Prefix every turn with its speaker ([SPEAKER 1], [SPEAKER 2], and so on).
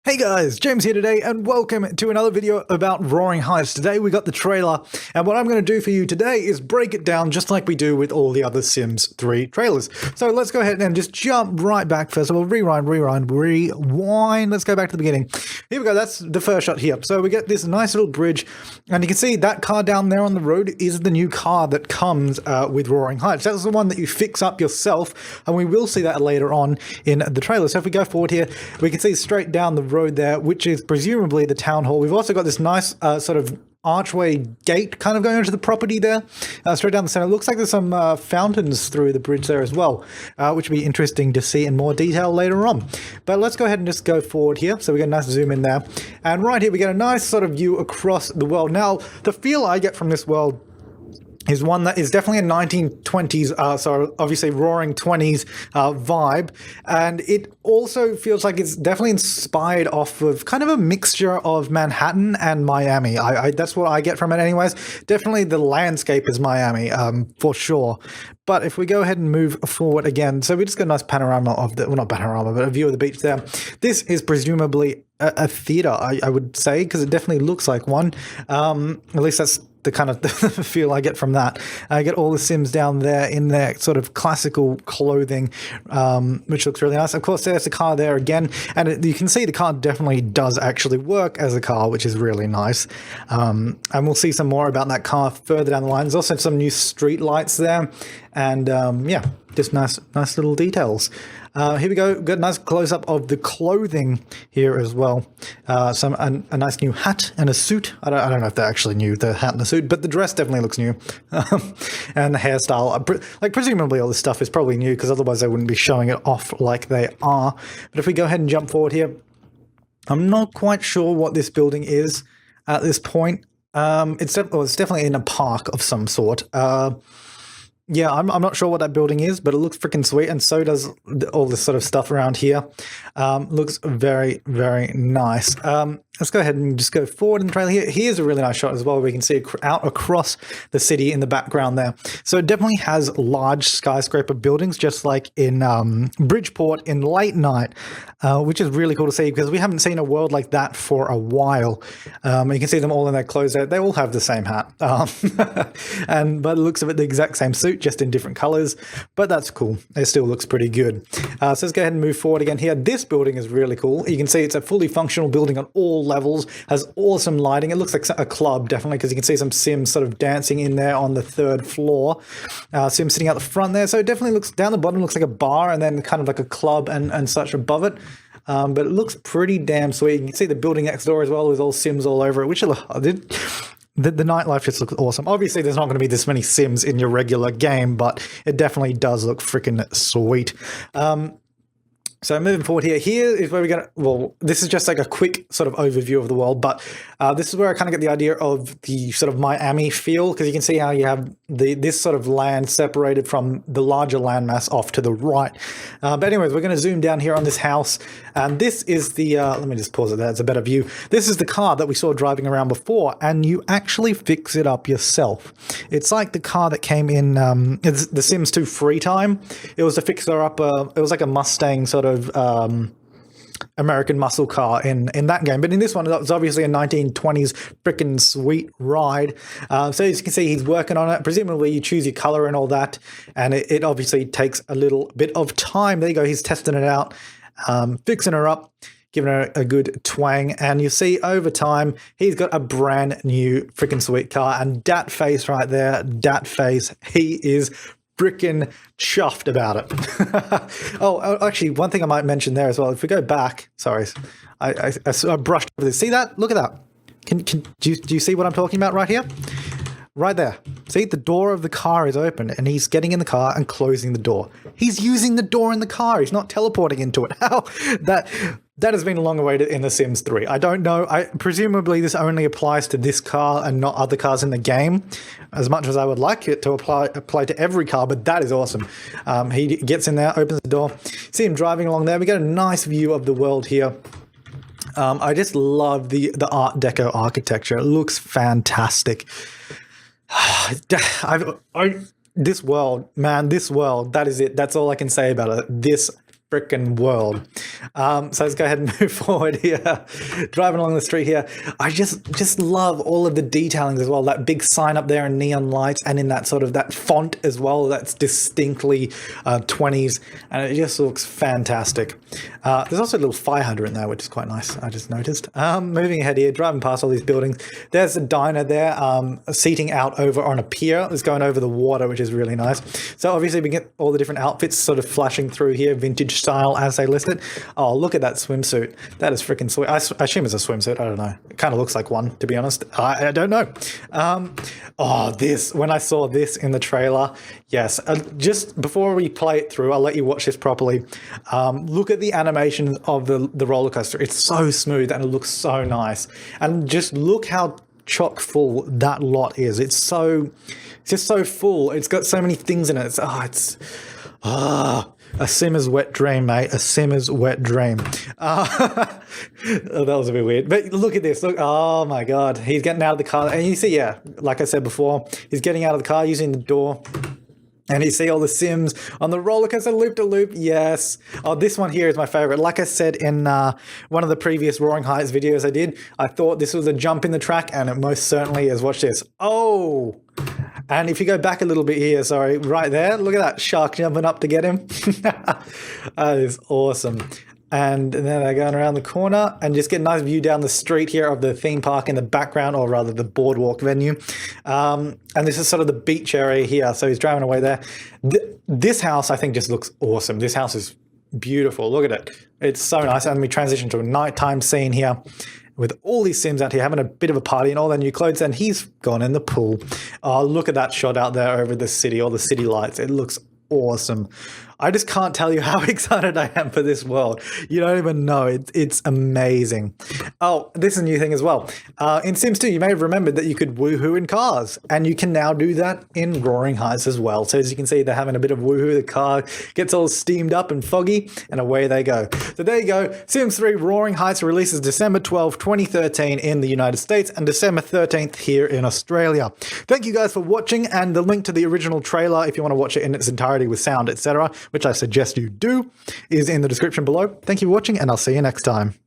[SPEAKER 1] Hey guys, James here today and welcome to another video about Roaring Heights. Today we got the trailer and what I'm going to do for you today is break it down just like we do with all the other Sims 3 trailers. So let's go ahead and just jump right back. First of all, rewind. Let's go back to the beginning. Here we go, that's the first shot here. So we get this nice little bridge and you can see that car down there on the road is the new car that comes with Roaring Heights. That's the one that you fix up yourself and we will see that later on in the trailer. So if we go forward here, we can see straight down the road there, which is presumably the town hall. We've also got this nice sort of archway gate kind of going into the property there, straight down the center. It looks like there's some fountains through the bridge there as well, which will be interesting to see in more detail later on. But let's go ahead and just go forward here. So we get a nice zoom in there. And right here, we get a nice sort of view across the world. Now, the feel I get from this world is one that is definitely a 1920s, so obviously roaring 20s vibe. And it also feels like it's definitely inspired off of kind of a mixture of Manhattan and Miami. That's what I get from it anyways. Definitely the landscape is Miami, for sure. But if we go ahead and move forward again, so we just got a nice panorama of the, well, not panorama, but a view of the beach there. This is presumably a theater, I would say, because it definitely looks like one. At least that's the kind of the feel I get from that. I get all the Sims down there in their sort of classical clothing, which looks really nice. Of course, there's the car there again, and you can see the car definitely does actually work as a car, which is really nice. And we'll see some more about that car further down the line. There's also some new street lights there, and yeah, just nice little details. Here we go. Got a nice close-up of the clothing here as well. A nice new hat and a suit. I don't know if they're actually new, the hat and the suit, but the dress definitely looks new. And the hairstyle. Like, presumably all this stuff is probably new, because otherwise they wouldn't be showing it off like they are. But if we go ahead and jump forward here, I'm not quite sure what this building is at this point. It's definitely in a park of some sort. Yeah, I'm not sure what that building is, but it looks freaking sweet, and so does all this sort of stuff around here. Looks very, very nice. Let's go ahead and just go forward in the trailer here. Here's a really nice shot as well. We can see it out across the city in the background there. So it definitely has large skyscraper buildings, just like in Bridgeport in Late Night, which is really cool to see because we haven't seen a world like that for a while. You can see them all in their clothes there. They all have the same hat, but it looks of it the exact same suit, just in different colors. But that's cool. It still looks pretty good. So let's go ahead and move forward again here. This building is really cool. You can see it's a fully functional building on all levels, has awesome lighting. It looks like a club, definitely, because you can see some Sims sort of dancing in there on the third floor. Sims sitting out the front there. So it definitely looks, down the bottom looks like a bar, and then kind of like a club and such above it. But it looks pretty damn sweet. You can see the building next door as well with all Sims all over it, which the nightlife just looks awesome. Obviously, there's not going to be this many Sims in your regular game, but it definitely does look freaking sweet. So moving forward here is where we're going to, well, this is just like a quick sort of overview of the world, but this is where I kind of get the idea of the sort of Miami feel, because you can see how you have this sort of land separated from the larger landmass off to the right. But anyways, we're going to zoom down here on this house, and this is the, let me just pause it there, it's a better view. This is the car that we saw driving around before, and you actually fix it up yourself. It's like the car that came in it's the Sims 2 Free Time. It was a fixer-upper, it was like a Mustang sort of American muscle car in that game, but in this one it's obviously a 1920s freaking sweet ride. So as you can see, he's working on it. Presumably you choose your color and all that, and it obviously takes a little bit of time. There you go, he's testing it out, fixing her up, giving her a good twang, and you see over time he's got a brand new freaking sweet car. And dat face right there, dat face, he is freaking chuffed about it. Oh, actually, one thing I might mention there as well, if we go back, sorry, I brushed over this. See that? Look at that. Do you see what I'm talking about right here? Right there. See, the door of the car is open, and he's getting in the car and closing the door. He's using the door in the car. He's not teleporting into it. How that has been long awaited in The Sims 3. I don't know. Presumably this only applies to this car and not other cars in the game, as much as I would like it to apply to every car, but that is awesome. He gets in there, opens the door, see him driving along there. We get a nice view of the world here. I just love the Art Deco architecture. It looks fantastic. This world, man, this world, that is it. That's all I can say about it. This frickin' world. So let's go ahead and move forward here. Driving along the street here. I just love all of the detailing as well. That big sign up there in neon lights and in that sort of that font as well. That's distinctly 20s, and it just looks fantastic. There's also a little fire hydrant there, which is quite nice. I just noticed. Moving ahead here, driving past all these buildings. There's a diner there, seating out over on a pier. It's going over the water, which is really nice. So obviously we get all the different outfits sort of flashing through here, vintage style as they list it. Oh, look at that swimsuit. That is freaking sweet. I assume it's a swimsuit. I don't know. It kind of looks like one, to be honest. I don't know. When I saw this in the trailer, yes. Just before we play it through, I'll let you watch this properly. Look at the animation of the roller coaster. It's so smooth and it looks so nice. And just look how chock full that lot is. It's just so full. It's got so many things in it. A simmer's wet dream, mate. A simmer's wet dream. That was a bit weird. But look at this. Look. Oh, my God. He's getting out of the car. And you see, yeah, like I said before, he's getting out of the car using the door. And you see all the Sims on the roller coaster loop-to-loop. Yes. Oh, this one here is my favorite. Like I said in one of the previous Roaring Heights videos I did, I thought this was a jump in the track, and it most certainly is. Watch this. Oh! And if you go back a little bit here, sorry, right there, look at that shark jumping up to get him. That is awesome. And then they're going around the corner and just get a nice view down the street here of the theme park in the background, or rather the boardwalk venue. And this is sort of the beach area here. So he's driving away there. This house, I think, just looks awesome. This house is beautiful. Look at it. It's so nice. And we transition to a nighttime scene here with all these Sims out here having a bit of a party in all their new clothes, and he's gone in the pool. Oh, look at that shot out there over the city, all the city lights. It looks awesome. I just can't tell you how excited I am for this world. You don't even know. It's amazing. Oh, this is a new thing as well. In Sims 2, you may have remembered that you could woohoo in cars, and you can now do that in Roaring Heights as well. So as you can see, they're having a bit of woohoo. The car gets all steamed up and foggy, and away they go. So there you go. Sims 3 Roaring Heights releases December 12, 2013 in the United States and December 13th here in Australia. Thank you guys for watching, and the link to the original trailer, if you want to watch it in its entirety with sound, etc., which I suggest you do, is in the description below. Thank you for watching, and I'll see you next time.